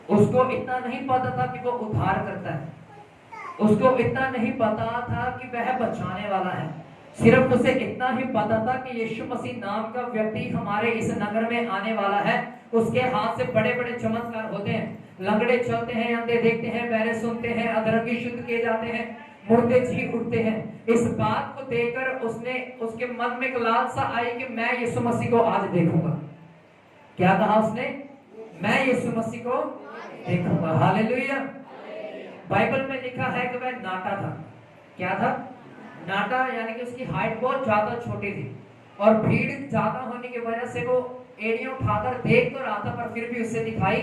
उसको इतना नहीं पता था कि वो उद्धार करता है, उसको इतना नहीं पता था कि वह बचाने वाला है। सिर्फ उसे इतना ही पता था कि यीशु मसीह नाम का व्यक्ति हमारे इस नगर में आने वाला है। उसके हाथ से बड़े बड़े चमत्कार होते हैं, लंगड़े चलते हैं, अंधे देखते हैं, बहरे सुनते हैं, अधर्मी शुद्ध किए जाते हैं, मुर्दे जी उठते हैं। इस बात को देखकर उसके मन में एक लालसा आई कि मैं यीशु मसीह को आज देखूंगा। क्या कहा उसने? मैं यीशु मसीह को देखूंगा। हालेलुया। बाइबल में लिखा है कि वह नाटा था। क्या था? नाटा, यानी कि उसकी हाइट बहुत ज्यादा छोटी थी और भीड़ ज्यादा होने की वजह से वो एड़ियां उठाकर देख तो रहा था पर फिर भी उसे दिखाई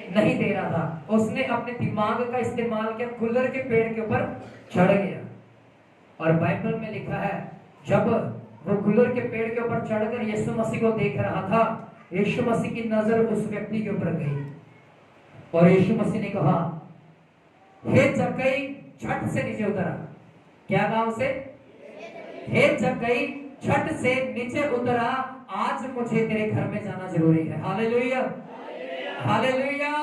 नहीं दे रहा था। उसने अपने दिमाग का इस्तेमाल किया, गुलर के पेड़ के ऊपर चढ़ गया। और बाइबल में लिखा है जब वो गुलर के पेड़ के ऊपर चढ़कर यीशु मसीह को देख रहा था, यीशु मसीह की नजर उस व्यक्ति के ऊपर गई और यीशु मसीह ने कहा, हे जक्कई, झट से नीचे उतरा। क्या कहा उसे? हे जक्कई, झट से नीचे उतरा, आज मुझे तेरे घर में जाना जरूरी है। Hallelujah, hallelujah.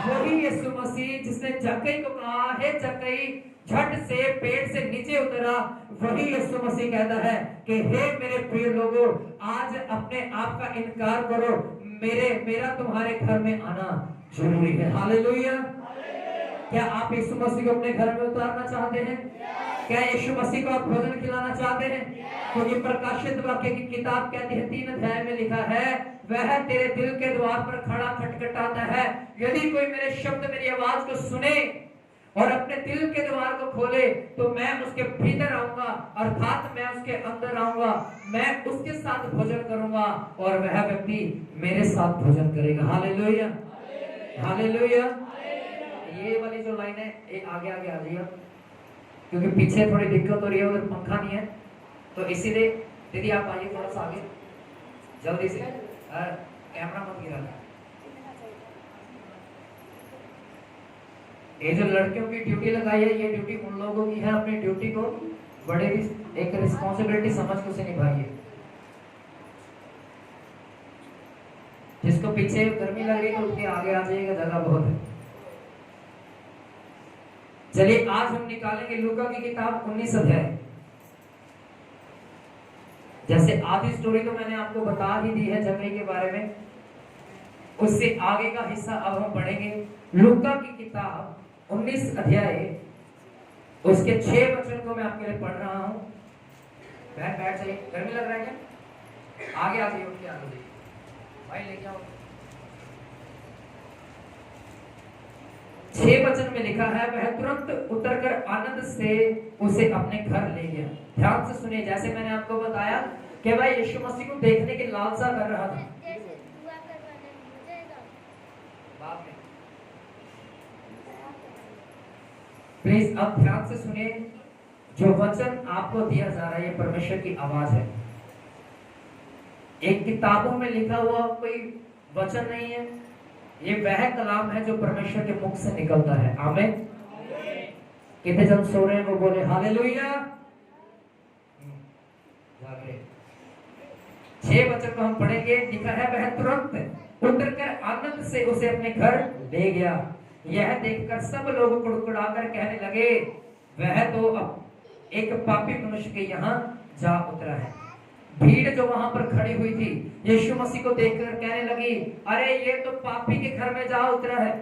वही यीशु मसीह जिसने जक्कई को कहा, हे जक्कई, झट से पेड़ से नीचे उतरा, वही यीशु मसीह कहता है कि हे मेरे प्रिय लोगों, आज अपने आप का इनकार करो, मेरा तुम्हारे घर में आना जरूरी है। हालेलुया। क्या आप यीशु मसीह को अपने घर में उतारना चाहते हैं? क्या यीशु मसीह को आप भोजन खिलाना चाहते हैं? तो ये प्रकाशित वाक्य की किताब कहती है 3 अध्याय में लिखा है, वह तेरे दिल के द्वार पर खड़ा खटखटाता है। यदि कोई मेरे शब्द, मेरी आवाज को सुने और अपने दिल के द्वार को खोले तो मैं उसके भीतर आऊंगा, अर्थात मैं उसके अंदर आऊंगा, मैं उसके साथ भोजन करूंगा और वह व्यक्ति मेरे साथ भोजन करेगा। Hallelujah, hallelujah. ये वाली जो लाइन है एक आगे आगे आ जाइए, क्योंकि पीछे थोड़ी दिक्कत हो रही है, उधर पंखा नहीं है, तो इसीलिए दीदी आप आइए थोड़ा सा आगे जल्दी से, कैमरा मत गिरा। ये जो लड़कियों की ड्यूटी लगाई है, ये ड्यूटी उन लोगों की है, अपनी ड्यूटी को बड़े एक रिस्पॉन्सिबिलिटी समझ के उसे निभाइए। जिसको पीछे गर्मी लग रही है उसके आगे आ जाइएगा, जगह बहुत है। चलिए आज हम निकालेंगे लूका की किताब 19 अध्याय। जैसे आधी स्टोरी तो मैंने आपको बता ही दी है जंगली के बारे में, उससे आगे का हिस्सा अब हम पढ़ेंगे। लूका की किताब 19 अध्याय उसके 6 वचन को मैं आपके लिए पढ़ रहा हूं। बैठ जाइए, गर्मी लग रहा है क्या? आगे आ जाइए, उठ के आगे जाइए भाई, लेके आओ। 6 वचन में लिखा है, वह तुरंत उतरकर आनंद से उसे अपने घर ले गया। ध्यान से सुनिए, जैसे मैंने आपको बताया कि वह यीशु मसीह को देखने की लालसा कर रहा था। प्लीज अब ध्यान से सुनिए, जो वचन आपको दिया जा रहा है ये परमेश्वर की आवाज है। एक किताबों में लिखा हुआ कोई वचन नहीं है, ये वह कलाम है जो परमेश्वर के मुख से निकलता है। आमीन। कितने जन सो रहे हैं वो बोले हालेलुया। 6 वचन को हम पढ़ेंगे। लिखा है, वह तुरंत उतरकर आनंद से उसे अपने घर ले गया। यह देखकर सब लोग कुड़कुड़ाकर कहने लगे, वह तो अब एक पापी मनुष्य के यहाँ जा उतरा है। भीड़ जो वहां पर खड़ी हुई थी यीशु मसीह को देखकर कहने लगी, अरे ये तो पापी के घर में जा उतरा है।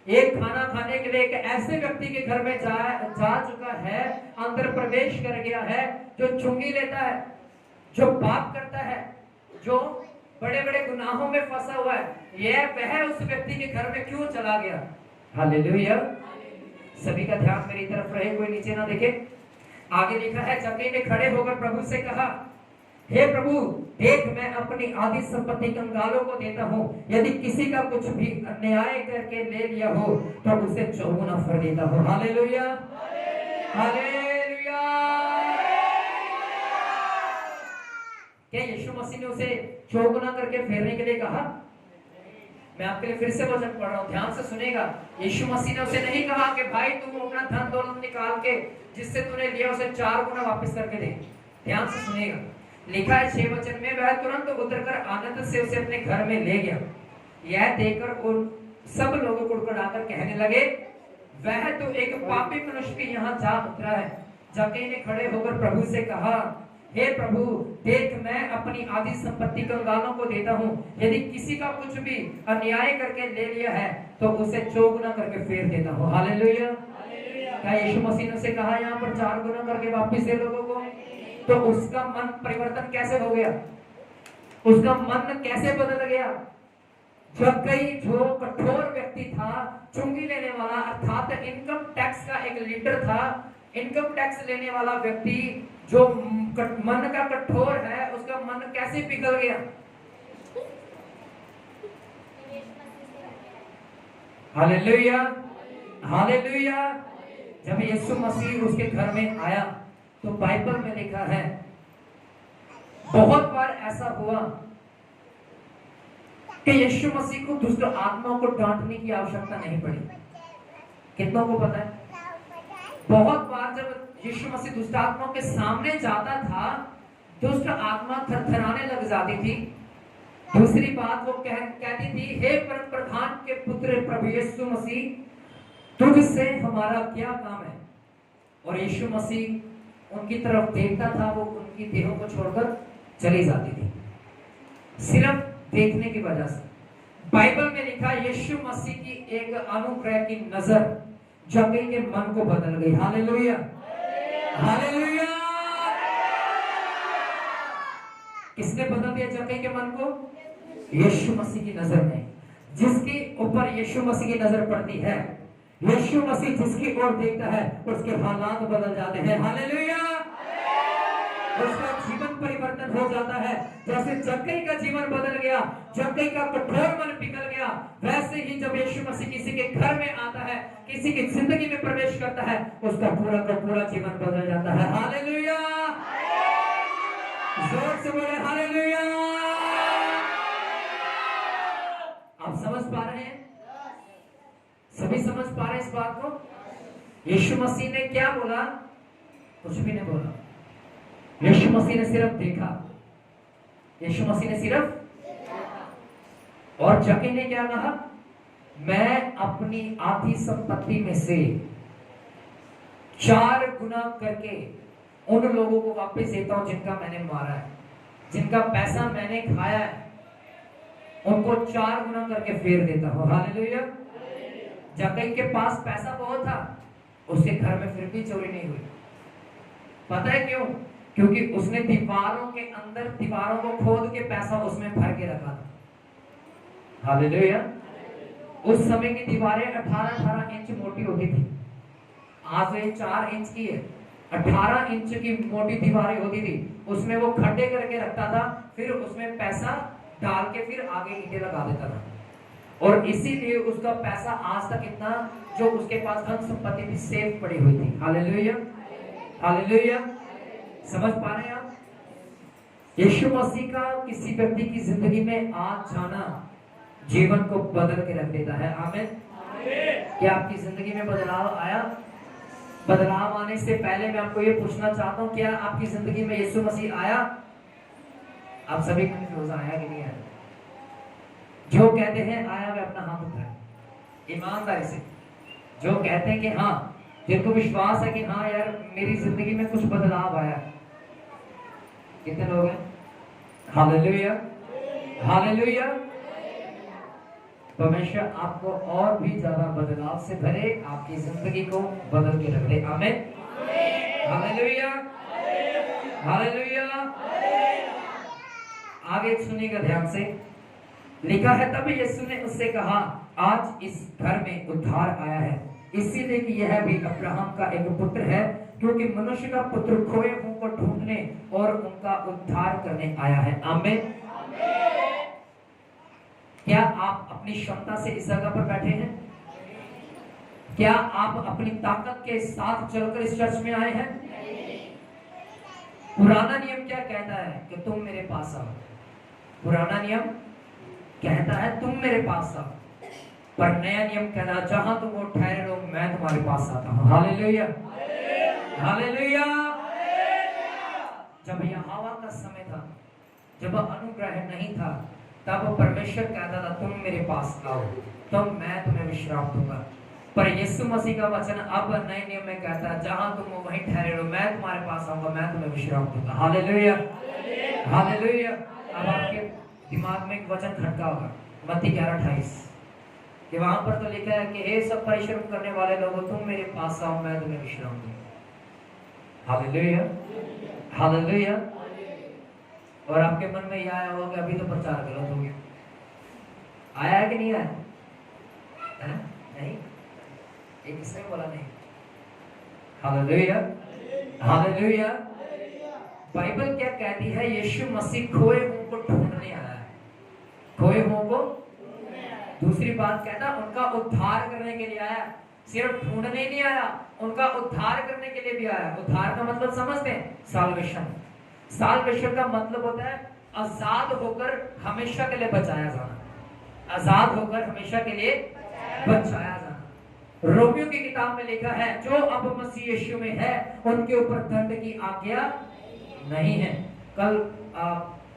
एक खाना खाने के लिए एक ऐसे व्यक्ति के घर में जा चुका है, अंदर प्रवेश कर गया है, जो चुंगी लेता है, जो पाप करता है, जो बड़े बड़े गुनाहों में फंसा हुआ है। यह वह उस व्यक्ति के घर में क्यों चला गया? हालेलुया। सभी का ध्यान मेरी तरफ रहे, कोई नीचे ना देखे। आगे लिखा है, जक्कई ने खड़े होकर प्रभु से कहा, हे प्रभु, देख मैं अपनी आधी संपत्ति कंगालों को देता हूँ। यदि किसी का कुछ भी अन्याय करके ले लिया हो तो उसे 4 गुना फल देता हूँ। Hallelujah, hallelujah. क्या यीशु मसीह ने उसे 4 गुना करके फेरने के लिए कहा? मैं आपके लिए फिर से वचन पढ़ रहा हूँ, ध्यान से सुनेगा। यीशु मसीह ने उसे नहीं कहा कि भाई तुम अपना धन दौलत निकाल के जिससे तूने लिया उसे 4 गुना वापस करके दे। ध्यान से सुनेगा। लिखा है 6 वचन में, वह तुरंत उतरकर आनंद से उसे अपने घर में ले गया। यह देखकर उन सब लोगों को उड़कर कहने लगे, वह तो एक पापी मनुष्य के यहाँ जा उतरा है। जक्कई ने खड़े होकर प्रभु से कहा, हे प्रभु, देख मैं अपनी आधी संपत्ति कंगालों को देता हूँ। यदि किसी का कुछ भी अन्याय करके ले लिया है तो उसे 4 गुना करके फेर देता हूँ। हालेलुया। क्या यीशु मसीह ने उसे कहा यहाँ पर 4 गुना करके वापिस दे लोगों को? तो उसका मन परिवर्तन कैसे हो गया? उसका मन कैसे बदल गया? जक्कई जो कठोर व्यक्ति था, चुंगी लेने वाला, अर्थात इनकम टैक्स का एक लीडर था, इनकम टैक्स लेने वाला व्यक्ति जो मन का कठोर है, उसका मन कैसे पिघल गया? Hallelujah, hallelujah. जब यीशु मसीह उसके घर में आया तो बाइबल में लिखा है, बहुत बार ऐसा हुआ कि यीशु मसीह को दुष्ट आत्माओं को डांटने की आवश्यकता नहीं पड़ी। कितनों को पता है? बहुत बार जब यीशु मसीह दुष्ट आत्माओं के सामने जाता था, दुष्ट आत्मा थरथराने लग जाती थी। दूसरी बात वो कहती थी, हे परम प्रधान के पुत्र प्रभु यीशु मसीह, तुझसे हमारा क्या काम है? और यीशु मसीह उनकी तरफ देखता था, वो उनकी देहों को छोड़कर चली जाती थी, सिर्फ देखने की वजह से। बाइबल में लिखा, यीशु मसीह की एक अनुग्रह की नजर जक्कई के मन को बदल गई। Hallelujah, hallelujah. किसने बदल दिया जक्कई के मन को? यीशु मसीह की नजर ने। जिसके ऊपर यीशु मसीह की नजर पड़ती है, यीशु मसीह जिसकी ओर देखता है, उसके हालात बदल जाते हैं। हालेलुया। उसका जीवन परिवर्तन हो जाता है। जैसे जक्कई का जीवन बदल गया, जक्कई का कठोर मन पिघल गया, वैसे ही जब यीशु मसीह किसी के घर में आता है, किसी की जिंदगी में प्रवेश करता है, उसका पूरा का पूरा जीवन बदल जाता है। हालेलुया। जोर से बोले हालेलुया। आप समझ पा रहे हैं? सभी समझ पा रहे हैं इस बात को? यीशु मसीह ने क्या बोला? कुछ भी नहीं बोला। यीशु मसीह ने सिर्फ देखा। यीशु मसीह ने सिर्फ, और जक्कई ने क्या कहा? मैं अपनी आधी संपत्ति में से 4 गुना करके उन लोगों को वापस देता हूं जिनका मैंने मारा है, जिनका पैसा मैंने खाया है, उनको 4 गुना करके फेर देता हूं। हालेलुया। जक्कई के पास पैसा बहुत था, उसके घर में फिर भी चोरी नहीं हुई। पता है क्यों? क्योंकि उसने दीवारों के अंदर, दीवारों को खोद के पैसा उसमें भर के रखा था। हालेलुया। उस समय की दीवारें 18-18 इंच मोटी होती थी। आज ये 4 इंच की है। 18 इंच की मोटी दीवारें होती थी, उसमें वो खड्डे करके रखता था, फिर उसमें पैसा डाल के फिर आगे ईंटें लगा देता था। और इसीलिए उसका पैसा आज तक इतना, जो उसके पास धन संपत्ति भी सेफ पड़ी हुई थी। Hallelujah, hallelujah. समझ पा रहे हैं आप? यीशु मसीह का किसी व्यक्ति की जिंदगी में आ जाना जीवन को बदल के रख देता है। आमीन। क्या आपकी जिंदगी में बदलाव आया? बदलाव आने से पहले मैं आपको ये पूछना चाहता हूँ, क्या आपकी जिंदगी में यीशु मसीह आया? आप सभी कंफ्यूज आया कि नहीं आया? जो कहते हैं आया, वे अपना हाथ उठाए ईमानदारी से। जो कहते हैं कि हाँ, जिनको विश्वास है कि हाँ यार मेरी जिंदगी में कुछ बदलाव आया। कितने लोग हैं? Hallelujah, hallelujah. परमेश्वर आपको और भी ज्यादा बदलाव से भरे, आपकी जिंदगी को बदल के रख दे। आमीन, हालेलुया, हालेलुया। आगे सुनिएगा ध्यान से। लिखा है, तब यीशु ने उससे कहा, आज इस घर में उद्धार आया है, इसीलिए कि यह भी अब्राहम का एक पुत्र है, क्योंकि मनुष्य का पुत्र खोए हुओं को ढूंढने और उनका उद्धार करने आया है। आमीन। क्या आप अपनी क्षमता से इस जगह पर बैठे हैं? क्या आप अपनी ताकत के साथ चलकर इस चर्च में आए हैं? पुराना नियम क्या कहता है? कि तुम मेरे पास आओ। पुराना नियम कहता है तुम मेरे पास आओ, पर नया नियम कहता है जहां तुम वो ठहरे रहो, मैं तुम्हारे पास आता हूं। Hallelujah, hallelujah. जब यहोवा का समय था, जब अनुग्रह नहीं था, तब परमेश्वर कहता था तुम मेरे पास आओ, तब मैं तुम्हें विश्राम दूंगा। पर यीशु मसीह का वचन अब नए नियम में कहता है जहां तुम हो वहीं ठहरे रहो, मैं तुम्हारे पास आऊंगा, मैं तुम्हें विश्राम दूंगा। Hallelujah, hallelujah. अब आपके दिमाग में एक वचन खटका होगा, मत्ती 11:28, कि वहां पर तो लिखा है कि हे सब परिश्रम करने वाले लोगों तुम मेरे पास आओ, मैं तुम्हें विश्राम दूंगा। Hallelujah, hallelujah. और आपके मन में यह आया होगा अभी तो प्रचार गलत हो गया, आया है कि नहीं आया है? नहीं, एक किसने बोला नहीं? Hallelujah, hallelujah. बाइबल क्या कहती है? यीशु मसीह खोए हुओं को ढूंढने आया है, खोए हुओं को। दूसरी बात कहता उनका उद्धार करने के लिए आया, सिर्फ ढूंढने नहीं आया, उनका उद्धार करने के लिए भी आया। उद्धार का मतलब समझते हैं? साल्वेशन। साल्वेशन का मतलब होता है आजाद होकर हमेशा के लिए बचाया जाना, आजाद होकर हमेशा के लिए बचाया जाना। रोमियो की किताब में लिखा है जो अब मसीह यीशु में है उनके ऊपर दंड की आज्ञा नहीं है। कल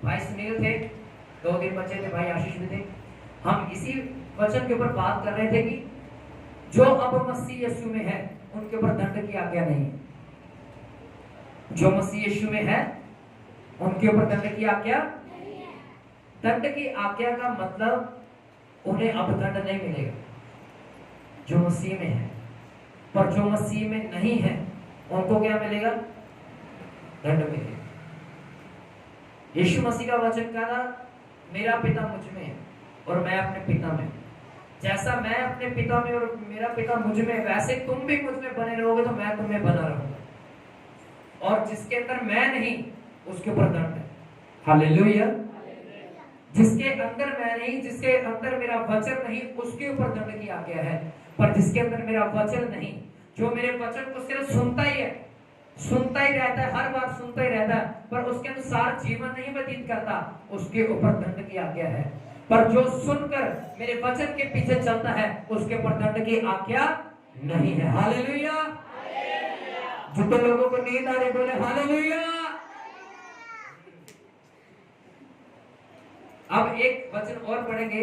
भाई सुनील थे, 2 दिन बच्चे थे, भाई आशीष भी थे, हम इसी वचन के ऊपर बात कर रहे थे कि जो अब मसीह यीशु में है उनके ऊपर दंड की आज्ञा नहीं है। जो मसीह यीशु में है उनके ऊपर दंड की आज्ञा, दंड की आज्ञा का मतलब उन्हें अब दंड नहीं मिलेगा जो मसीह में है, पर जो मसीह में नहीं है उनको क्या मिलेगा? दंड मिलेगा। यीशु मसीह का वचन कहा मेरा पिता मुझ में है और मैं अपने पिता में, जैसा मैं अपने पिता में और मेरा पिता मुझ में, वैसे तुम भी मुझ में बने रहोगे तो मैं तुम्हें बना रहूंगा। और जिसके अंदर मैं नहीं उसके ऊपर दंड है। हालेलुया। जिसके अंदर मैं नहीं, जिसके अंदर मेरा वचन नहीं, उसके ऊपर दंड की आज्ञा है। पर जिसके अंदर मेरा वचन नहीं, जो मेरे वचन को सिर्फ सुनता ही है, सुनता ही रहता है, हर बार सुनता ही रहता है, पर उसके अनुसार जीवन नहीं व्यतीत करता, उसके ऊपर दंड की आज्ञा है। पर जो सुनकर मेरे वचन के पीछे चलता है उसके ऊपर दंड की आज्ञा नहीं है। हालेलुया। जितने लोगों को नींद आ रही बोले हालेलुया। अब एक वचन और पढ़ेंगे,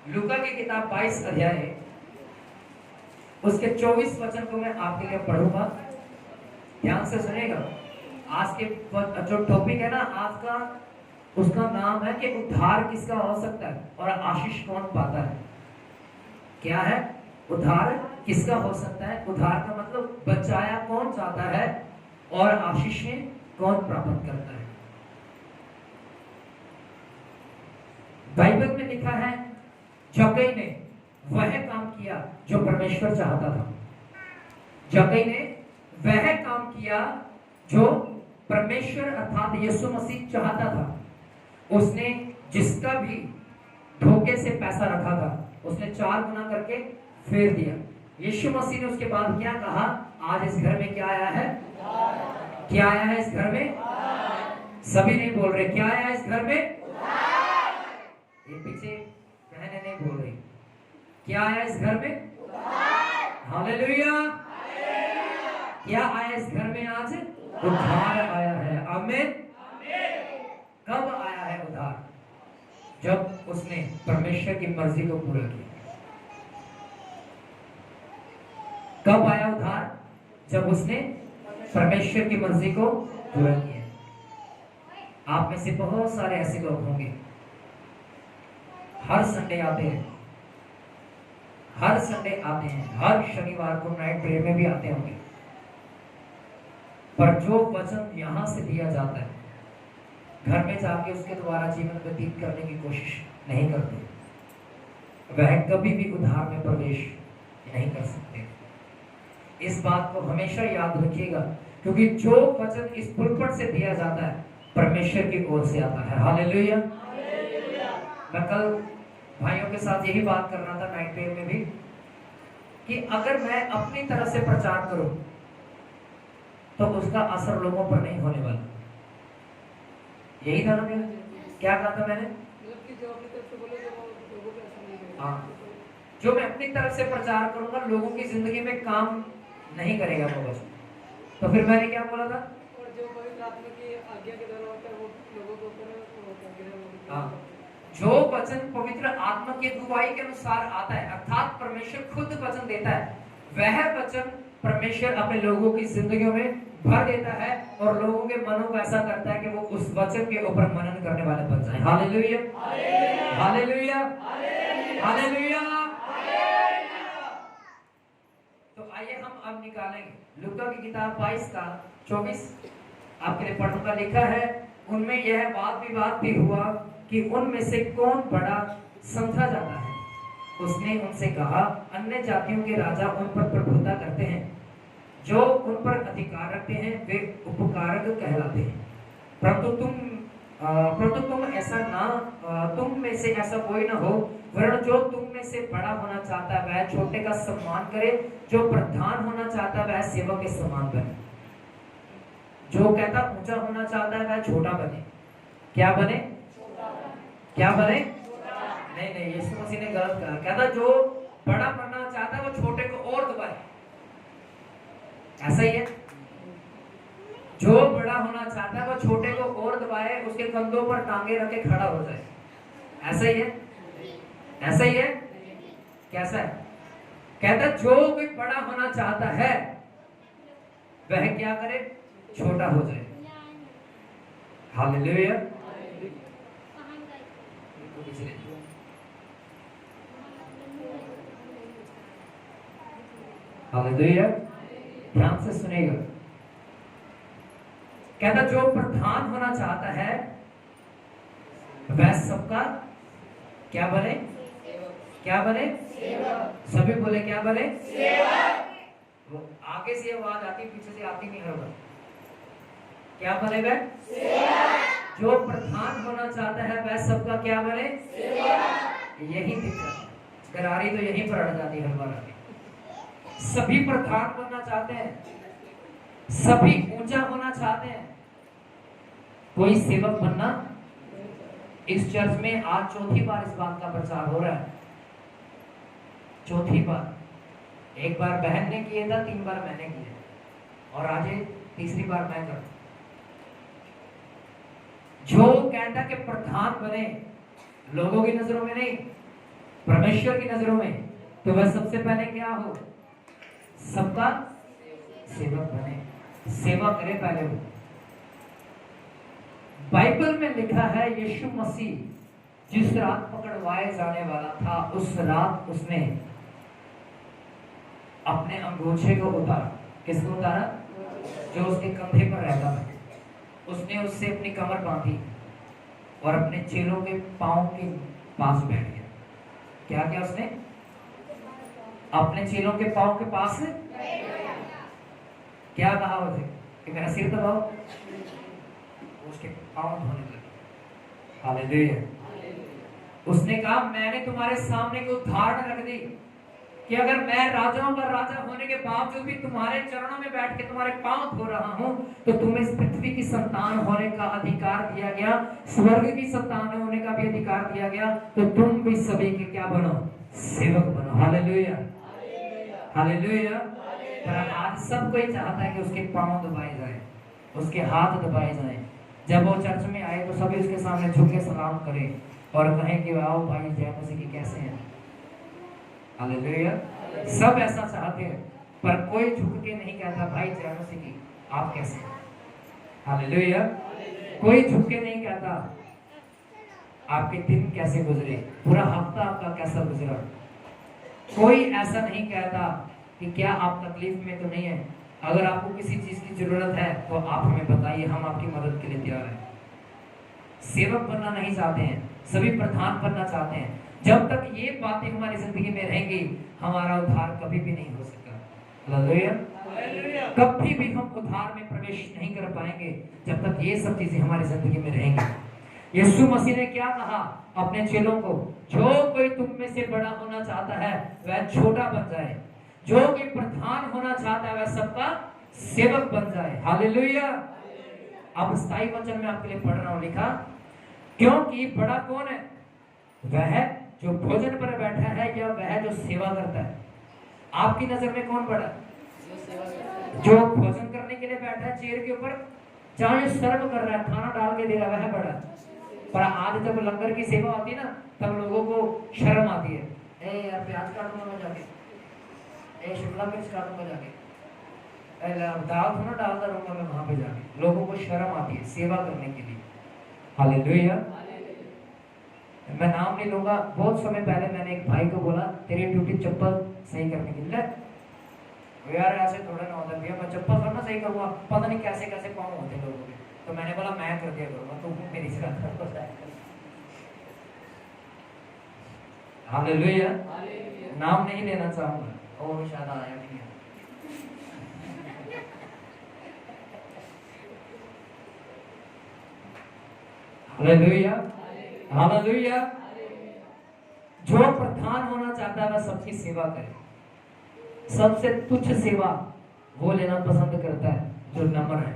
लूका की किताब 22 अध्याय, उसके 24 वचन को मैं आपके लिए पढ़ूंगा, ध्यान से सुनेगा। आज के जो टॉपिक है ना आज का, उसका नाम है कि उद्धार किसका हो सकता है और आशीष कौन पाता है। क्या है? उद्धार किसका हो सकता है? उद्धार का मतलब बचाया कौन जाता है और आशीषें कौन प्राप्त करता है। बाइबल में लिखा है जक्कई ने वह काम किया जो परमेश्वर चाहता था। जक्कई ने वह काम किया जो परमेश्वर अर्थात यीशु मसीह चाहता था। उसने जिसका भी धोखे से पैसा रखा था उसने 4 गुना करके फेर दिया। यीशु मसीह ने उसके बाद क्या कहा? आज इस घर में क्या आया है? क्या आया है इस घर में? सभी नहीं बोल रहे क्या आया है इस घर में? ये पीछे बहनें नहीं बोल रही क्या आया इस घर में? हालेलुया। क्या आया इस घर में? आज उद्धार आया है। आमीन। कब आया है उद्धार? जब उसने परमेश्वर की मर्जी को पूरा किया। कब आया उद्धार? जब उसने परमेश्वर की मर्जी को पूरा किया। आप में से बहुत सारे ऐसे लोग होंगे हर संडे आते हैं, हर संडे आते हैं, हर शनिवार को नाइट प्रेयर में भी आते होंगे, पर जो वचन यहां से दिया जाता है घर में जाके उसके द्वारा जीवन व्यतीत करने की कोशिश नहीं करते, वह कभी भी उद्धार में प्रवेश नहीं कर सकते। इस बात को हमेशा याद रखिएगा, क्योंकि जो वचन इस पुलपट से दिया जाता है परमेश्वर की ओर से आता है। हालेलुया। मैं कल भाइयों के साथ यही बात कर रहा था नाइट प्रेयर में भी, कि अगर मैं अपनी तरफ से प्रचार करूं तो उसका असर लोगों पर नहीं होने वाला। यही था ना मेरा? क्या कहा था मैंने? हाँ, जो मैं अपनी तरफ से प्रचार करूंगा लोगों की जिंदगी में काम नहीं करेगा वो बस। तो फिर मैंने क्या बोला था? और जो पवित्र आत्मा की आज्ञा के द्वारा होता है वो लोगों के ऊपर। हाँ, जो वचन पवित्र आत्मा की अगुवाई के अनुसार आता है, अर्थात परमेश्वर खुद वचन देता है, वह वचन परमेश्वर अपने लोगों की जिंदगियों में भर देता है और लोगों के मनों को ऐसा करता है कि वो उस वचन के ऊपर मनन करने वाले बन जाए। Hallelujah, hallelujah, hallelujah. तो आइए हम अब निकालेंगे लूका की किताब 22 का 24 आपके लिए पढ़ूंगा। लिखा है, उनमें यह वाद विवाद भी हुआ कि उनमें से कौन बड़ा समझा जाता है। उसने उनसे कहा, अन्य जातियों के राजा उन पर प्रभुता करते हैं, जो उन पर अधिकार रखते हैं वे उपकारक कहलाते हैं। परंतु तुम ऐसा ना, तुम में से ऐसा कोई ना हो, वरन जो तुम में से बड़ा होना चाहता है वह छोटे का सम्मान करे, जो प्रधान होना चाहता है वह सेवक के समान बने। जो कहता ऊंचा होना चाहता है वह छोटा बने। क्या बने? क्या बने? नहीं नहीं, यीशु मसीह ने गलत कहा। कहता जो बड़ा बनना चाहता है वो छोटे को और दबाए। ऐसा ही है, जो बड़ा होना चाहता है वो छोटे को और दबाए, उसके कंधों पर टांगे रखे खड़ा हो जाए। ऐसा ही है, ऐसा ही है। कैसा है? कहता जो कोई बड़ा होना चाहता है वह क्या करे? छोटा हो जाए। हालेलुया। हालेलुया, ध्यान से सुनेगा। कहता जो प्रधान होना चाहता है वह सबका क्या बने? क्या बने? सभी बोले क्या बने? वो आगे से आवाज आती, पीछे से आती नहीं होगा। क्या बने वह? जो प्रधान होना चाहता है वह सबका क्या बने? यही दिक्कत, करारी तो यहीं पर अड़ जाती है हर बार। सभी प्रधान बनना चाहते हैं, सभी ऊंचा होना चाहते हैं, कोई सेवक बनना। इस चर्च में आज चौथी बार इस बात का प्रचार हो रहा है, चौथी बार। एक बार बहन ने किया था, 3 बार मैंने किया और आज तीसरी बार मैं कर। जो कहता कि प्रधान बने, लोगों की नजरों में नहीं, परमेश्वर की नजरों में, तो वह सबसे पहले क्या हो? सबका सेवक बने, सेवा करे पहले वो। बाइबल में लिखा है यीशु मसीह जिस रात पकड़वाए जाने वाला था, उस रात उसने अपने अंगूछे को उतारा। किसको उतारा? जो उसके कंधे पर रहता था। उसने उससे अपनी कमर बांधी और अपने चेलों के पांव के पास बैठ गया। क्या किया उसने? अपने चेलों के पांव के पास क्या कहा उसे कि मेरा सिर दबाओ? उसके पांव धोने लगे। हालेलुया। उसने कहा मैंने तुम्हारे सामने एक उदाहरण रख दी कि अगर मैं राजाओं का राजा होने के बावजूद भी तुम्हारे चरणों में बैठ के तुम्हारे पांव धो रहा हूं, तो तुम्हें इस पृथ्वी की संतान होने का अधिकार दिया गया, स्वर्ग की संतान होने का भी अधिकार दिया गया, तो तुम भी सभी के क्या बनो? सेवक बनो। Hallelujah, hallelujah. पर आज सब कोई चाहता है कि उसके पांव दबाए जाए, उसके हाथ दबाए जाए। जब वो चर्च में आए तो सभी उसके सामने झुक के सलाम करें और कहें कि आओ भाई जय मसीह की, कैसे हैं? हालेलुया। सब ऐसा चाहते हैं, पर कोई झुक के नहीं कहता भाई जय मसीह की, आप कैसे हैं? हालेलुया। कोई झुक के नहीं कहता आपके दिन कैसे गुजरे, पूरा हफ्ता आपका कैसा गुजरा। कोई ऐसा नहीं कहता कि क्या आप तकलीफ में तो नहीं है, अगर आपको किसी चीज की जरूरत है तो आप हमें बताइए, हम आपकी मदद के लिए तैयार हैं। सेवक बनना नहीं चाहते हैं, सभी प्रधान बनना चाहते हैं। जब तक ये बातें हमारी जिंदगी में रहेंगी, हमारा उद्धार कभी भी नहीं हो सकता। हालेलुया। कभी भी हम उद्धार में प्रवेश नहीं कर पाएंगे जब तक ये सब चीजें हमारी जिंदगी में रहेंगी। यीशु मसीह ने क्या कहा अपने चेलों को? जो कोई तुम में से बड़ा होना चाहता है वह छोटा बन जाए, जो कोई प्रधान होना चाहता है वह सबका सेवक बन जाए। हालेलुया। अब 27 वचन में आपके लिए पढ़ रहा हूं, लिखा क्योंकि बड़ा कौन है? वह जो भोजन पर बैठा है या वह जो सेवा करता है? आपकी नजर में कौन बड़ा? जो भोजन करने के लिए बैठा है चेयर के ऊपर, चाहे सर्व कर रहा है, खाना डाल के दे रहा है, वह बड़ा? पर आज जब लंगर की सेवा होती है ना, तब लोगों को शर्म आती है। ए यार प्याज काटूंगा मैं जाके, ए शिमला मिर्च काटूंगा जाके, दाल थोड़ा डालता रहूंगा मैं वहां पे जाके। लोगों को शर्म आती है सेवा करने के लिए। हालेलुया। मैं नाम नहीं लूंगा। बहुत समय पहले मैंने एक भाई को बोला तेरी ड्यूटी चप्पल सही करने की है। यार ऐसे थोड़ा ना होता भैया, मैं चप्पल थोड़ा सही करूंगा, पता नहीं कैसे कैसे पाँव होते लोगों के। तो मैंने बोला मैं कर दिया करूंगा, तू मेरी सिखा। हालेलुया। नाम नहीं लेना चाहूंगा, और शायद आया नहीं है। Hallelujah, hallelujah. जो प्रधान होना चाहता है वह सबकी सेवा करे। सबसे तुच्छ सेवा वो लेना पसंद करता है जो नम्र है,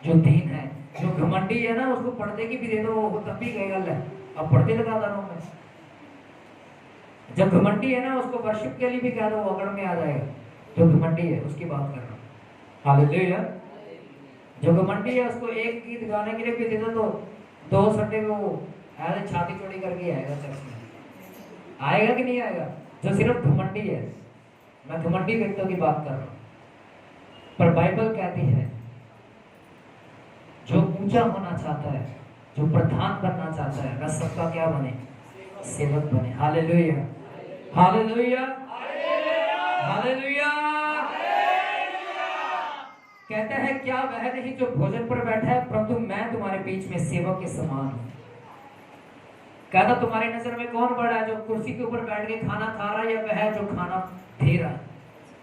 जो दीन है। जो घमंडी है ना, उसको पर्दे की भी दे दो, वो तब भी कहेगा ले अब पर्दे लगा रहा मैं। जब घमंडी है ना, उसको वर्शिप के लिए भी कह दो, वो अगड़ में आ जाएगा। जो घमंडी है उसकी बात कर रहा हूं। हालेलुया। जो घमंडी है उसको एक गीत गाने के लिए भी दे दो तो 2 संडे में वो ऐसे छाती चौड़ी करके आएगा चर्च में। आएगा कि नहीं आएगा? जो सिर्फ घमंडी है। मैं घमंडी व्यक्तियों की बात कर रहा हूं। पर बाइबल कहती है जो ऊंचा होना चाहता है, जो प्रधान बनना चाहता है, वह सबका क्या बने? सेवक बने। Hallelujah, hallelujah, hallelujah. कहता है क्या वह नहीं जो भोजन पर बैठा है, परंतु मैं तुम्हारे बीच में सेवक के समान हूं। कहता तुम्हारी नजर में कौन बड़ा है, जो कुर्सी के ऊपर बैठ के खाना खा रहा है या वह जो खाना दे रहा है?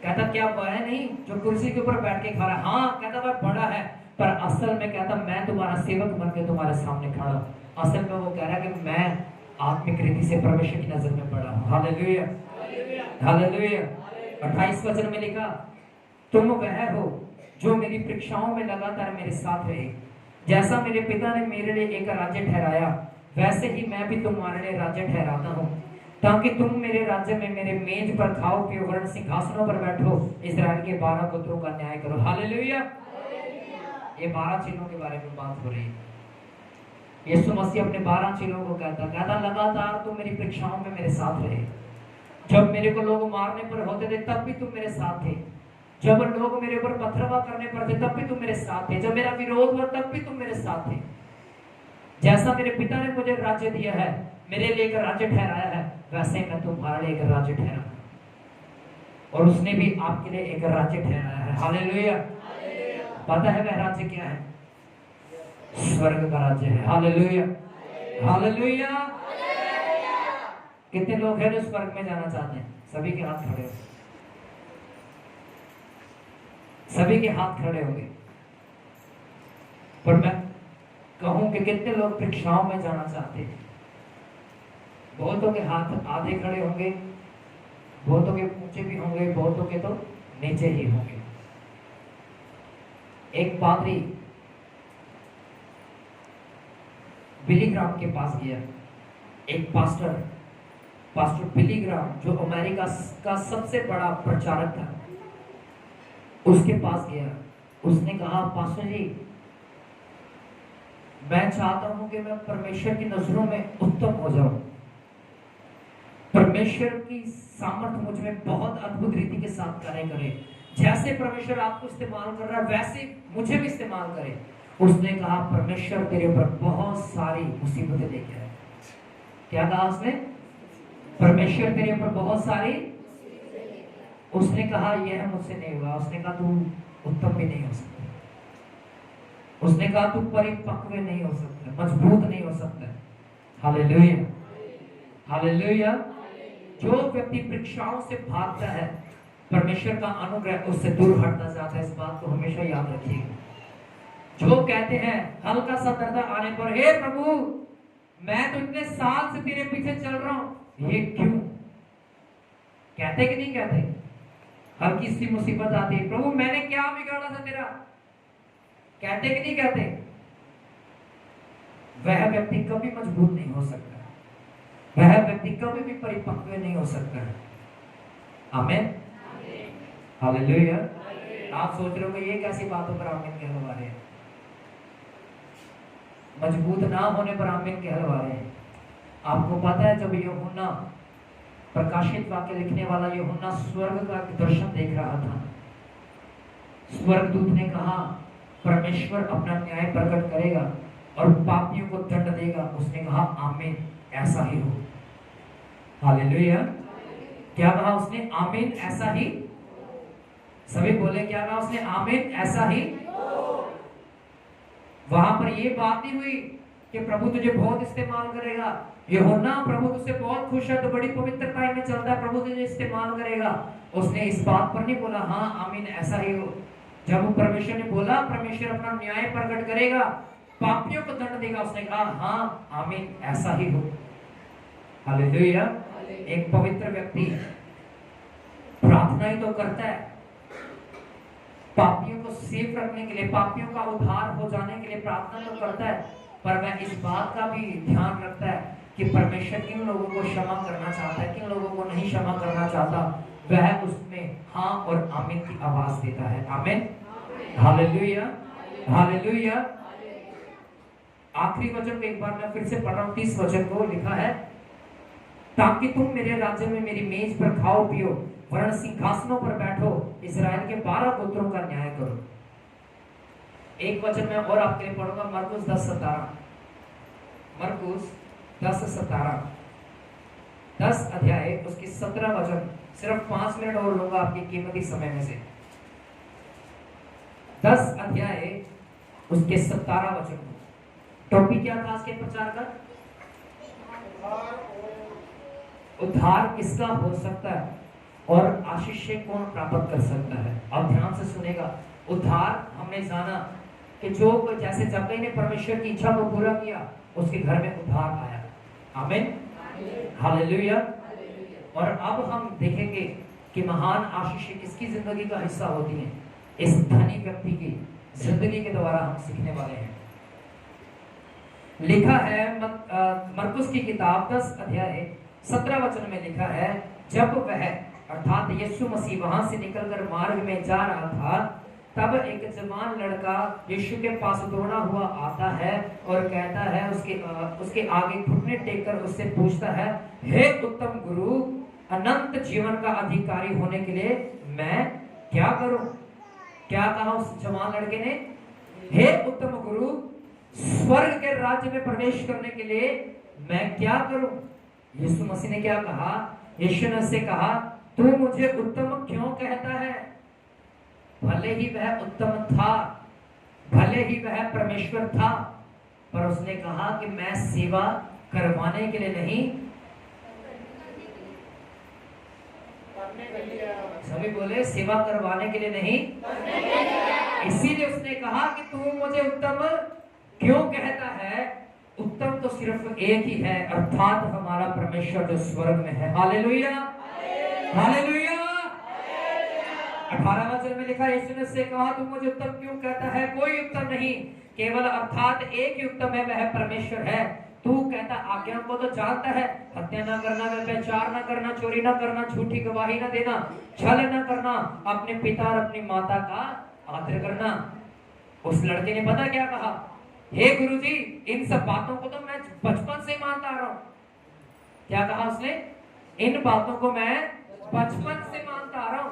कहता क्या वह नहीं जो कुर्सी के ऊपर बैठ के खा रहा है? हाँ, कहता वह बड़ा है, पर असल में कहता मैं तुम्हारा सेवक बन के तुम्हारे सामने खड़ा हूं। असल में वो कह रहा है कि मैं आत्मिक रीति से परमेश्वर की नजर में बड़ा हूं। Hallelujah, hallelujah. 28 वचन में लिखा तुम वह हो जो मेरी परीक्षाओं में लगातार मेरे साथ रहे। जैसा मेरे पिता ने मेरे लिए एक राज्य ठहराया, वैसे ही मैं भी तुम्हारे लिए राज्य ठहराता हूँ, ताकि तुम मेरे राज्य में मेरे मेज पर खाओ पियो, वर्ण सिंहासनों पर बैठो, इस्राएल के 12 गोत्रों का न्याय करो। हालेलुया। ये 12 चीजों के बारे में बात हो रही है। यीशु मसीह अपने 12 चीजों को कहता लगातार तुम मेरी परीक्षाओं में मेरे साथ रहे। जब मेरे को लोग मारने पर होते थे तब भी तुम मेरे साथ थे। जब लोग मेरे ऊपर पत्थरवा करने पर थे तब भी तुम मेरे साथ थे। जब मेरा विरोध हुआ तब भी तुम मेरे साथ थे। जैसा मेरे पिता ने मुझे राज्य दिया है, मेरे लिए एक राज्य ठहराया है, वैसे मैं तुम्हारे लिए एक राज्य ठहरा, और उसने भी आपके लिए एक राज्य ठहराया है। हालेलुया। पता है वह राज्य क्या है? स्वर्ग का राज्य है। Hallelujah, hallelujah. कितने लोग हैं जो स्वर्ग में जाना चाहते हैं? सभी के हाथ खड़े हो, सभी के हाथ खड़े होंगे। पर मैं कहूं कि कितने लोग परीक्षाओं में जाना चाहते हैं? बहुतों के हाथ आधे खड़े होंगे, बहुतों के ऊंचे भी होंगे, बहुतों के तो नीचे ही होंगे। एक पादरी बिली ग्राम के पास गया। एक पास्टर बिली ग्राम, जो अमेरिका का सबसे बड़ा प्रचारक था, उसके पास गया। उसने कहा पास्टर जी, मैं चाहता हूं कि मैं परमेश्वर की नजरों में उत्तम हो जाऊं। परमेश्वर की सामर्थ मुझ में बहुत अद्भुत रीति के साथ कार्य करे। जैसे परमेश्वर आपको इस्तेमाल कर रहा है वैसे मुझे भी इस्तेमाल करे। उसने कहा परमेश्वर तेरे ऊपर बहुत सारी मुसीबतें लेके आए। क्या कहा उसने? परमेश्वर तेरे ऊपर बहुत सारी। उसने कहा यह मुझसे नहीं हुआ। उसने कहा तू उत्तम भी नहीं हो सकता। उसने कहा तू परिपक्व नहीं हो सकता, मजबूत नहीं हो सकता। Hallelujah, hallelujah. जो व्यक्ति परीक्षाओं से भागता है, परमेश्वर का अनुग्रह उससे दूर हटता जाता है। इस बात को हमेशा याद रखिएगा। जो कहते हैं हल्का सा दर्द आने पर, हे प्रभु मैं तो इतने साल से तेरे पीछे चल रहा हूं, ये क्यों? कहते कि नहीं कहते? हल्की सी मुसीबत आती है, प्रभु मैंने क्या बिगाड़ा था तेरा? कहते कि नहीं कहते? वह व्यक्ति कभी मजबूत नहीं हो सकता, वह व्यक्ति कभी भी परिपक्व नहीं हो सकता। आमीन, हालेलुया। आप सोच रहे हो ये कैसी बातों पर आमीन कहने वाले हैं? मजबूत ना होने पर आमीन कहलवा रहे हैं। आपको पता है जब यूहन्ना प्रकाशित वाक्य लिखने वाला यूहन्ना स्वर्ग का दर्शन देख रहा था, स्वर्गदूत ने कहा परमेश्वर अपना न्याय प्रकट करेगा और पापियों को दंड देगा। उसने कहा आमीन, ऐसा ही हो। हालेलुया। क्या कहा उसने? आमीन, ऐसा ही। सभी बोले क्या कहा उसने? आमीन, ऐसा ही। वहां पर ये बात नहीं हुई कि प्रभु तुझे बहुत इस्तेमाल करेगा। यूहन्ना प्रभु तुझसे बहुत खुश है, तो बड़ी पवित्रता में चलता है, प्रभु तुझे इस्तेमाल करेगा। उसने इस बात पर नहीं बोला हाँ आमीन ऐसा ही हो। जब परमेश्वर ने बोला परमेश्वर अपना न्याय प्रकट करेगा, पापियों को दंड देगा, उसने कहा हाँ आमीन ऐसा ही हो। हालेलुया। एक पवित्र व्यक्ति प्रार्थना ही तो करता है पापियों को सेफ रखने के लिए, पापियों का उद्धार हो जाने के लिए प्रार्थना तो करता है, पर वह इस बात का भी ध्यान रखता है कि परमेश्वर किन लोगों को क्षमा करना चाहता है, किन लोगों को नहीं क्षमा करना चाहता। वह उसमें हाँ और आमीन की आवाज देता है। आमीन, हालेलुया, हालेलुया। आखिरी वचन को एक बार मैं फिर से पढ़ रहा हूँ, 30 वचन को लिखा है, ताकि तुम मेरे राज्य में मेरी मेज पर खाओ पियो, वरन सिंहासनों पर बैठो, इस्राएल के 12 गोत्रों का न्याय करो। एक वचन मैं और आपके लिए पढ़ूंगा, मरकुस 10:17। मरकुस 10:17, 10 अध्याय उसकी 17 वचन। सिर्फ 5 मिनट और लूंगा आपके कीमती समय में से। 10 अध्याय उसके 17 वचन। टॉपिक क्या था उसके प्रचार का? उद्धार किसका हो सकता है और आशीष से कौन प्राप्त कर सकता है। अब ध्यान से सुनेगा। उद्धार हमने जाना कि जो जैसे जब ने परमेश्वर की इच्छा को पूरा किया उसके घर में उद्धार आया। आमीन, हालेलुया। और अब हम देखेंगे कि महान आशीष किसकी जिंदगी का हिस्सा होती है। इस धनी व्यक्ति की जिंदगी के द्वारा हम सीखने वाले हैं। लिखा है मरकुस की किताब 10 अध्याय 17 वचन में लिखा है, जब वह अर्थात यीशु मसीह वहां से निकलकर मार्ग में जा रहा था, तब एक जवान लड़का यीशु के पास दौड़ा हुआ आता है और कहता है, उसके आगे घुटने टेककर उससे पूछता है, हे उत्तम गुरु, अनंत जीवन का अधिकारी होने के लिए मैं क्या करूं? क्या कहा उस जवान लड़के ने? हे उत्तम गुरु, स्वर्ग के राज्य में प्रवेश करने के लिए मैं क्या करूं? यीशु मसीह ने क्या कहा? यीशु ने से कहा, तू मुझे उत्तम क्यों कहता है? भले ही वह उत्तम था, भले ही वह परमेश्वर था, पर उसने कहा कि मैं सेवा करवाने के लिए नहीं, सभी बोले सेवा करवाने के लिए नहीं, इसीलिए उसने कहा कि तू मुझे उत्तम क्यों कहता है? उत्तम तो सिर्फ एक ही है, अर्थात हमारा परमेश्वर जो स्वर्ग में है। Hallelujah, hallelujah. 18 वचन में लिखा, यीशु ने से कहा, तू मुझे उत्तम क्यों कहता है? कोई उत्तम नहीं, केवल अर्थात एक ही उत्तम है, वह परमेश्वर है। तू कहता आज्ञा को तो जानता है, हत्या ना करना, व्यभिचार ना करना, चोरी ना करना, झूठी गवाही ना देना, छल ना करना, अपने पिता और अपनी माता का आदर करना। उस लड़के ने पता क्या कहा? हे गुरुजी, इन सब बातों को तो मैं बचपन से मानता आ रहा हूं। क्या कहा उसने? इन बातों को मैं बचपन से मानता आ रहा हूं,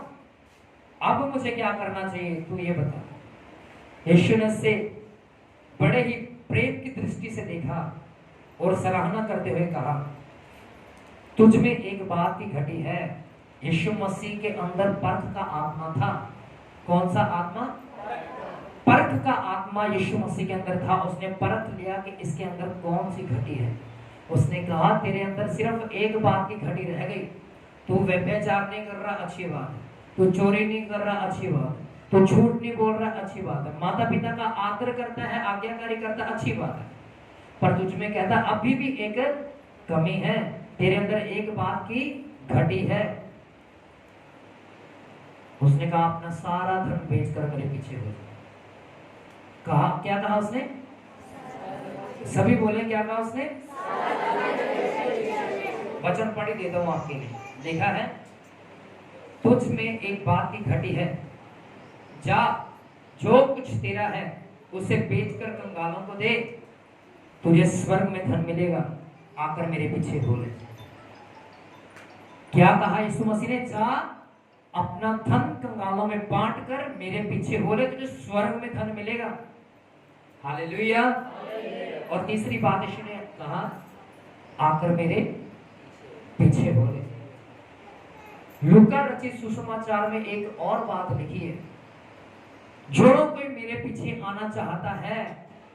अब मुझे क्या करना चाहिए तू ये बता। यीशु ने से बड़े ही प्रेम की दृष्टि से देखा और सराहना करते हुए कहा, तुझ में एक बात की घटी है। यीशु मसीह के अंदर परख का आत्मा था। कौन सा आत्मा? परख का आत्मा यीशु मसीह के अंदर था। उसने परख लिया कि इसके अंदर कौन सी घटी है। उसने कहा, तेरे अंदर सिर्फ एक बात की घटी रह गई। तू व्यभिचार नहीं कर रहा, अच्छी बात है। तू चोरी नहीं कर रहा, अच्छी बात है। तू झूठ नहीं बोल रहा, अच्छी बात है। माता पिता का आदर करता है, आज्ञाकारी करता, अच्छी बात है। पर तुझ में कहता अभी भी एक कमी है, तेरे अंदर एक बात की घटी है। उसने कहा, अपना सारा धन बेचकर मेरे पीछे हो। कहा क्या कहा उसने? सभी बोले क्या कहा उसने? वचन पढ़ी देता हूं आपके लिए। देखा है, तुझ में एक बात की घटी है, जा जो कुछ तेरा है उसे बेचकर कंगालों को दे तुझे स्वर्ग में धन मिलेगा, आकर मेरे पीछे हो ले। क्या कहा यीशु मसीह ने? जा अपना धन कंगालों में बांट कर मेरे पीछे हो ले, तुझे स्वर्ग में धन मिलेगा। हालेलुया। और तीसरी बात यीशु ने कहा, आकर मेरे पीछे हो ले। लूका रचित सुसमाचार में एक और बात लिखी है, जो कोई मेरे पीछे आना चाहता है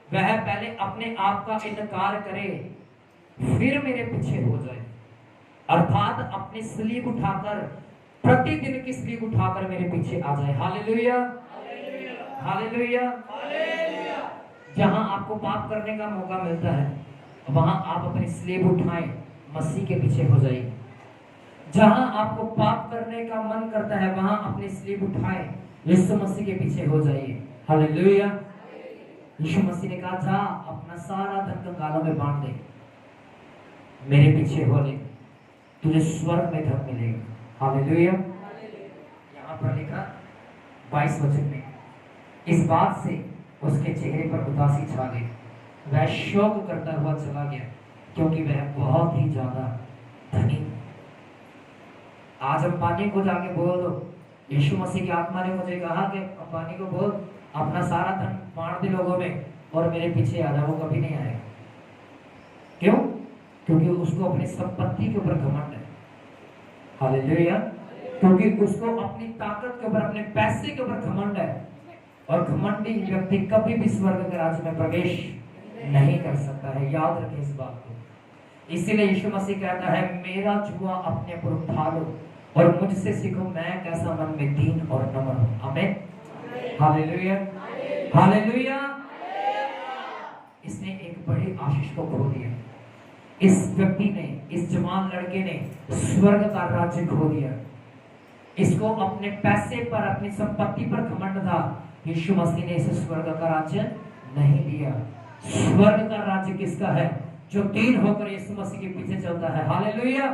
वह पहले अपने आप का इनकार करे, फिर मेरे पीछे हो जाए। अर्थात अपनी स्लीब उठाकर, प्रतिदिन की स्लीब उठाकर मेरे पीछे आ जाए। Hallelujah, hallelujah. जहां आपको पाप करने का मौका मिलता है वहां आप अपनी स्लीब उठाएं, मसीह के पीछे हो जाइए। जहां आपको पाप करने का मन करता है वहां अपनी स्लीब उठाएं, यीशु मसीह के पीछे हो जाइए। हालेलुया। यीशु मसीह ने कहा, जा अपना सारा धन कंगालों में बांट दे, मेरे पीछे हो ले, तुझे स्वर्ग में धन मिलेगा। हालेलुया। यहाँ पर लिखा 22 वचन में, इस बात से उसके चेहरे पर उदासी छा गई, वह शोक करता हुआ चला गया, क्योंकि वह बहुत ही ज्यादा धनी। आज अंबानी को जाके बोल दो, यीशु मसीह की आत्मा ने मुझे कहा कि अंबानी को बोल अपना सारा धन बांट दे लोगों में और मेरे पीछे आ जा, वो कभी नहीं आएगा। क्यों? क्योंकि उसको अपनी संपत्ति के ऊपर घमंड है। हालेलुया। क्योंकि उसको अपनी ताकत के ऊपर, अपने पैसे के ऊपर घमंड है, और घमंडी व्यक्ति कभी भी स्वर्ग के राज्य में प्रवेश नहीं कर सकता है। याद रखें इस बात को। इसीलिए यीशु मसीह कहता है, मेरा जुआ अपने ऊपर उठा लो और मुझसे सीखो, मैं कैसा मन में दीन और नम्र हूं। आमीन। Hallelujah, hallelujah. इसने एक बड़ी आशीष को खो दिया। इस व्यक्ति ने, इस जवान लड़के ने स्वर्ग का राज्य खो दिया। इसको अपने पैसे पर, अपनी संपत्ति पर घमंड था। यीशु मसीह ने इसे स्वर्ग का राज्य नहीं दिया। स्वर्ग का राज्य किसका है? जो दीन होकर यीशु मसीह के पीछे चलता है। हालेलुया।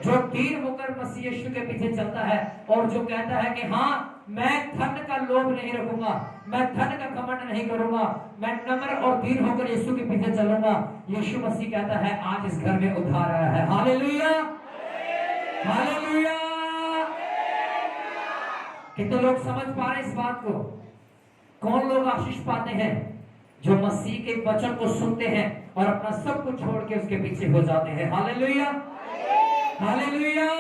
जो दीन होकर मसीह यीशु के पीछे चलता है और जो कहता है कि हाँ, मैं धन का लोभ नहीं रखूंगा, मैं धन का घमंड नहीं करूंगा, मैं नम्र और दीन होकर यीशु के पीछे चलूंगा। यीशु मसीह कहता है, आज इस घर में उद्धार आया है। Hallelujah, hallelujah. कितने लोग समझ पा रहे हैं इस बात को? कौन लोग आशीष पाते हैं? जो मसीह के वचन को सुनते हैं और अपना सब कुछ छोड़ के उसके पीछे हो जाते हैं। Hallelujah, hallelujah.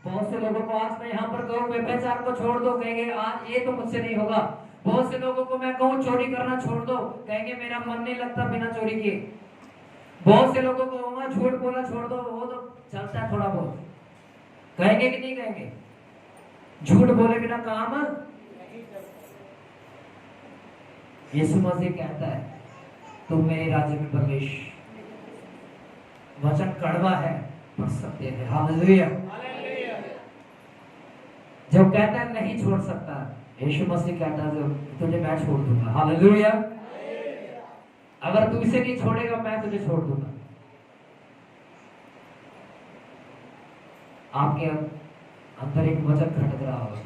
बहुत से लोगों को आज मैं यहाँ पर कहूँ व्यभिचार को छोड़ दो, कहेंगे आज ये तो मुझसे नहीं होगा। बहुत से लोगों को मैं कहूँ चोरी करना छोड़ दो, कहेंगे मेरा मन नहीं लगता बिना चोरी किए। बहुत से लोगों को कहूँगा झूठ बोलना छोड़ दो, वो तो चलता है थोड़ा बहुत, कहेंगे कि नहीं कहेंगे? झूठ बोले बिना काम। यीशु मसीह कहता है, तुम मेरे राज्य में प्रवेश। वचन कड़वा है पर सत्य है। हालेलुया। जो कहता है नहीं छोड़ सकता, यीशु मसीह कहता है तुझे मैं छोड़ दूंगा। हालेलुया। अगर तू इसे नहीं छोड़ेगा मैं तुझे छोड़ दूंगा। आपके अंदर एक वचन खटक रहा होगा।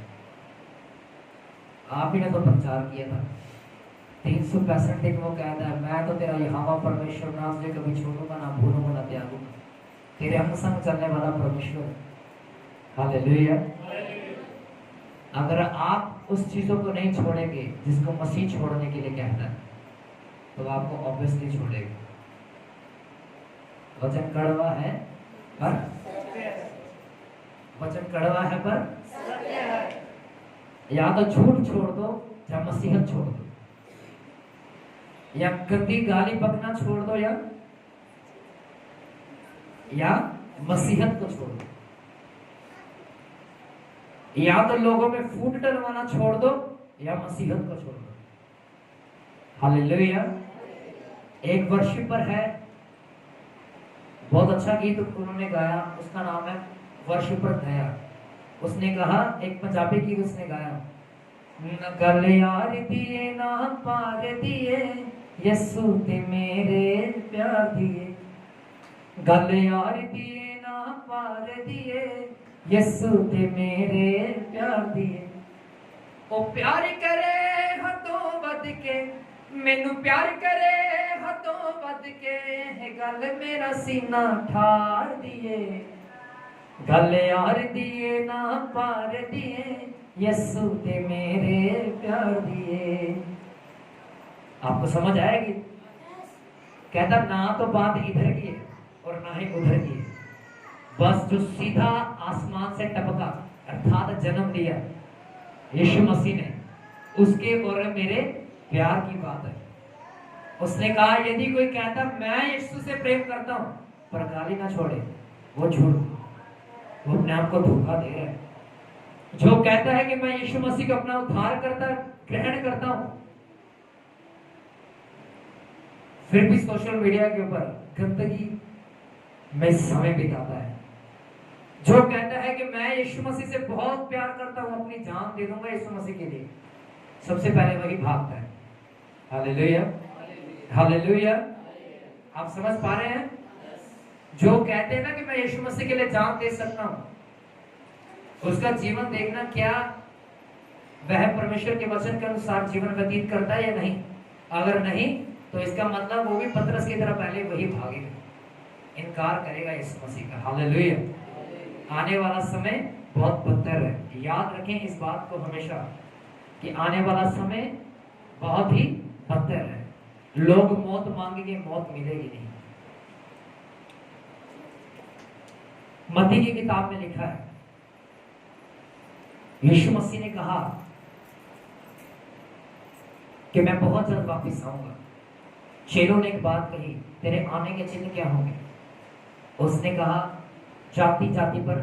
आप ही ने तो प्रचार किया था 365 दिन। वो कहता है, मैं तो तेरा यहोवा परमेश्वर ना तुझे कभी छोड़ूंगा, ना भूलूंगा, ना त्यागूंगा। तेरे अंग संग चलने वाला परमेश्वर। हालेलुया। अगर आप उस चीजों को नहीं छोड़ेंगे जिसको मसीह छोड़ने के लिए कहता है, तो आपको ऑब्वियसली छोड़ेगा। वचन कड़वा है पर वचन कड़वा है पर या तो झूठ छोड़ दो या मसीहत छोड़ दो, या गंदी गाली बकना छोड़ दो, या मसीहत को छोड़ दो। या तो लोगों में फूट डलवाना छोड़ दो या मसीहत को छोड़ दो। हालेलुया। एक वर्शिपर है, बहुत अच्छा गीत उन्होंने गाया, उसका नाम है वर्शिपर दया। उसने कहा, एक पंजाबी गीत उसने गाया, न गल यार दिए ना पार दिए, यस्सु ते मेरे प्यार दिए। गल यार दिए ना पार दिए, यस्सु ते मेरे प्यार दिए। ओ प्यार करे हदों बद के, मैनू प्यार करे हदों बद के, गल मेरा सीना ठार दिए, गल यार दिए ना पार दिए, यस्सु ते मेरे प्यार दिए। आपको समझ आएगी? कहता ना तो बात इधर की है और ना ही उधर की है, बस जो सीधा आसमान से टपका अर्थात जन्म लिया यीशु मसीह ने, उसके और मेरे प्यार की बात है। उसने कहा यदि कोई कहता मैं यीशु से प्रेम करता हूं पर गाली ना छोड़े, वो झूठ, वो अपने आप को धोखा दे रहा है। जो कहता है कि मैं यीशु मसीह को अपना उद्धार करता ग्रहण करता हूं, फिर भी सोशल मीडिया के ऊपर गंदगी में समय बिताता है। जो कहता है कि मैं यीशु मसीह से बहुत प्यार करता हूं, अपनी जान दे दूंगा यीशु मसीह के लिए, सबसे पहले वही भागता है। Hallelujah, hallelujah. आप समझ पा रहे हैं? जो कहते हैं ना कि मैं यीशु मसीह के लिए जान दे सकता हूं, उसका जीवन देखना क्या वह परमेश्वर के वचन के अनुसार जीवन व्यतीत करता है या नहीं। अगर नहीं तो इसका मतलब वो भी पतरस की तरह पहले वही भागेगा, इनकार करेगा यीशु मसीह का। हालेलुया। आने वाला समय बहुत बदतर है, याद रखें इस बात को हमेशा कि आने वाला समय बहुत ही बदतर है। लोग मौत मांगेंगे, मौत मिलेगी नहीं। मत्ती की किताब में लिखा है, यीशु मसीह ने कहा कि मैं बहुत जल्द वापस आऊंगा। चेलों ने एक बात कही, तेरे आने के चिन्ह क्या होंगे? उसने कहा जाति जाति पर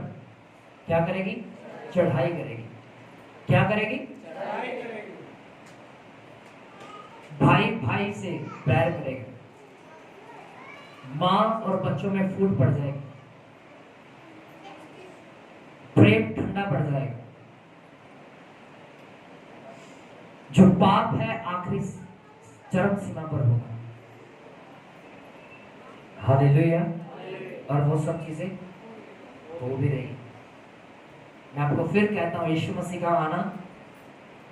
क्या करेगी? चढ़ाई करेगी। क्या करेगी? चढ़ाई करेगी। भाई भाई से बैर करेगा, मां और बच्चों में फूट पड़ जाएगी, प्रेम ठंडा पड़ जाएगा, जो पाप है आखिरी चरम सीमा पर होगा। हालेलुया। और वो सब चीजें हो भी रही। मैं आपको फिर कहता हूं यीशु मसीह का आना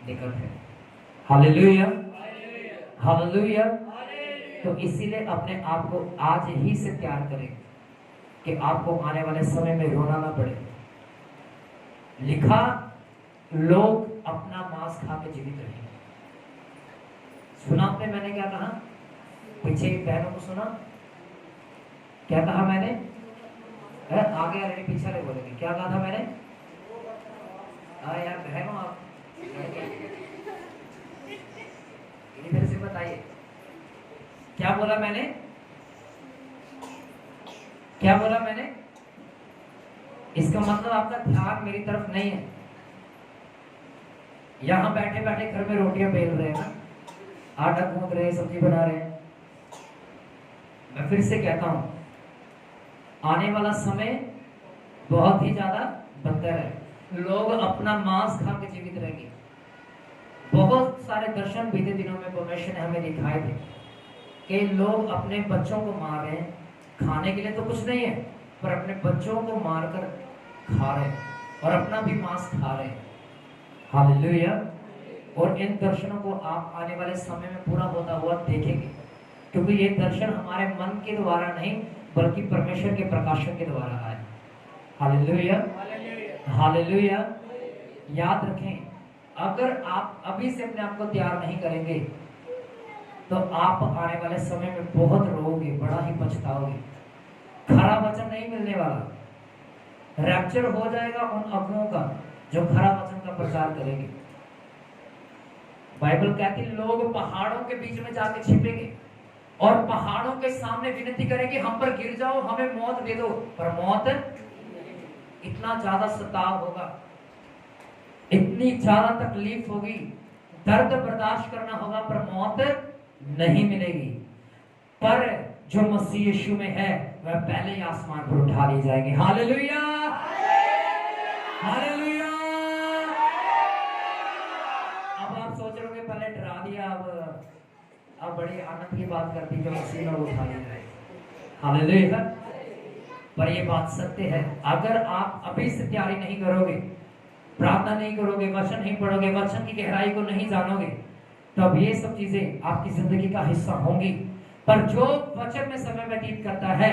निकट है। Hallelujah, hallelujah. तो इसीलिए अपने आप को आज ही से तैयार करें कि आपको आने वाले समय में रोना ना पड़े। लिखा लोग अपना मांस खा के जीवित रहेंगे। सुना आपने मैंने क्या कहा? पीछे बहनों को सुना क्या कहा मैंने? आगे आ रहे पीछे वाले बोलेंगे क्या कहा था मैंने? यार बहनों आप इधर से बताइए क्या बोला मैंने? क्या बोला मैंने? इसका मतलब आपका ध्यान मेरी तरफ नहीं है। यहां बैठे बैठे घर में रोटियां बेल रहे हैं, आटा गूंद रहे हैं, सब्जी बना रहे हैं। मैं फिर से कहता हूं आने वाला समय बहुत ही ज्यादा बदतर है। लोग अपना मांस खा के जीवित रहेंगे। बहुत सारे दर्शन बीते दिनों में परमेश्वर ने हमें दिखाए थे कि लोग अपने बच्चों को मार रहे हैं। खाने के लिए तो कुछ नहीं है, पर अपने बच्चों को मारकर खा रहे हैं और अपना भी मांस खा रहे हैं। हालेलुया। और इन दर्शनों को आप आने वाले समय में पूरा होता हुआ देखेंगे, क्योंकि ये दर्शन हमारे मन के द्वारा नहीं बल्कि परमेश्वर के प्रकाशन के द्वारा आए। Hallelujah, hallelujah. याद रखें, अगर आप अभी से अपने आप को तैयार नहीं करेंगे तो आप आने वाले समय में बहुत रोओगे, बड़ा ही पछताओगे। खरा वचन नहीं मिलने वाला। रैप्चर हो जाएगा उन अगुओं का जो खरा वचन का प्रचार करेंगे। बाइबल कहती है लोग पहाड़ों के बीच में जाके छिपेंगे और पहाड़ों के सामने विनती करेंगे हम पर गिर जाओ, हमें मौत दे दो, पर मौत इतना ज्यादा सताव होगा, इतनी ज्यादा तकलीफ होगी, दर्द बर्दाश्त करना होगा, पर मौत नहीं मिलेगी। पर जो मसीह यीशु में है वह पहले ही आसमान पर उठा ली जाएगी। Hallelujah, hallelujah. अब आप सोच रहे हो पहले डरा दिया, अब बड़ी आनंद की बात करती जो मसीह में उठा ली जाएगी। हालेलुया। पर यह बात सत्य है, अगर आप अभी से तैयारी नहीं करोगे, प्रार्थना नहीं करोगे, वचन नहीं पढ़ोगे, वचन की गहराई को नहीं जानोगे, तब ये सब चीजें आपकी जिंदगी का हिस्सा होंगी। पर जो वचन में समय व्यतीत करता है,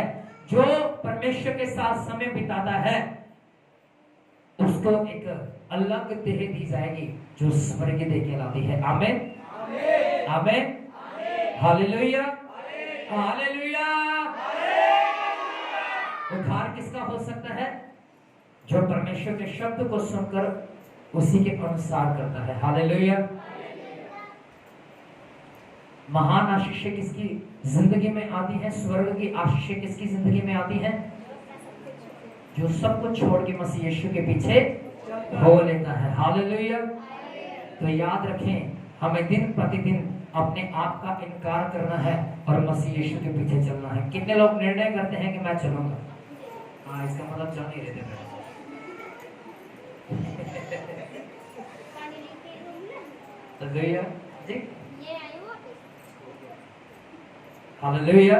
जो परमेश्वर के साथ समय बिताता है, उसको एक अलग देह दी जाएगी जो स्वर्गीय देह कहलाती है। आमीन, आमीन, हालेलुया, हालेलुया। उद्धार किसका हो सकता है? जो परमेश्वर के शब्द को सुनकर उसी के अनुसार करता है। हालेलुया। महान आशीष किसकी जिंदगी में आती है? स्वर्ग की आशीष किसकी जिंदगी में आती है? जो सब कुछ छोड़ के मसीह यीशु के पीछे हो लेता है। हालेलुया। तो याद रखें, हमें दिन प्रतिदिन अपने आप का इनकार करना है और मसीह यीशु के पीछे चलना है। कितने लोग निर्णय करते हैं कि मैं चलूंगा? हाँ, इसका मतलब जा नहीं रहे थे। जी, हालेलुया।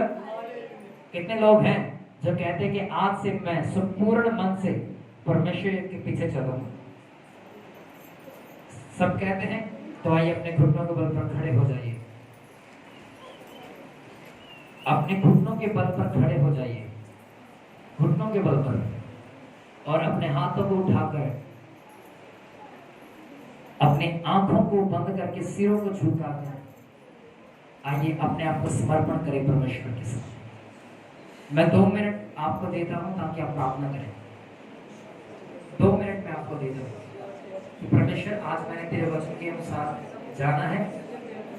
कितने लोग हैं जो कहते हैं कि आज से मैं संपूर्ण मन से परमेश्वर के पीछे चलूंगा? सब कहते हैं। तो आइए अपने घुटनों के बल पर खड़े हो जाइए, अपने घुटनों के बल पर खड़े हो जाइए, घुटनों के बल पर, और अपने हाथों को उठाकर अपनी आंखों को बंद करके सिरों को झुकाकर आइए अपने आप को समर्पण करें परमेश्वर के साथ। मैं 2 मिनट आपको देता हूं ताकि आप प्रार्थना करें। 2 मिनट में आपको देता हूं कि परमेश्वर, आज मैंने तेरे वचन के अनुसार जाना है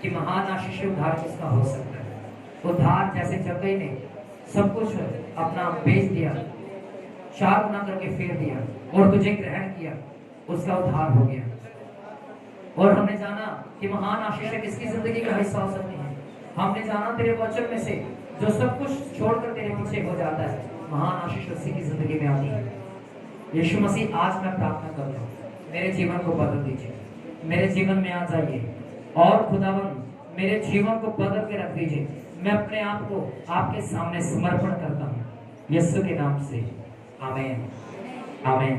कि महान आशीष उद्धार किसका हो सकता है। उद्धार जैसे जक्कई ने सब कुछ अपना बेच दिया, 4 गुना करके फेर दिया और तुझे ग्रहण किया, उसका उद्धार हो गया। और हमने जाना कि महान आशीष किसकी जिंदगी का हिस्सा हो सकती है। हमने जाना तेरे वचन में से जो सब कुछ छोड़कर तेरे पीछे हो जाता है, महान आशीष उसी की जिंदगी में आती है। यीशु मसीह, आज मैं प्रार्थना कर रहा हूँ, मेरे जीवन को बदल दीजिए, मेरे जीवन में आ जाइए और खुदावन मेरे जीवन को बदल के रख दीजिए। मैं अपने आप को आपके सामने समर्पण करता हूँ, यीशु के नाम से, आमीन, आमीन।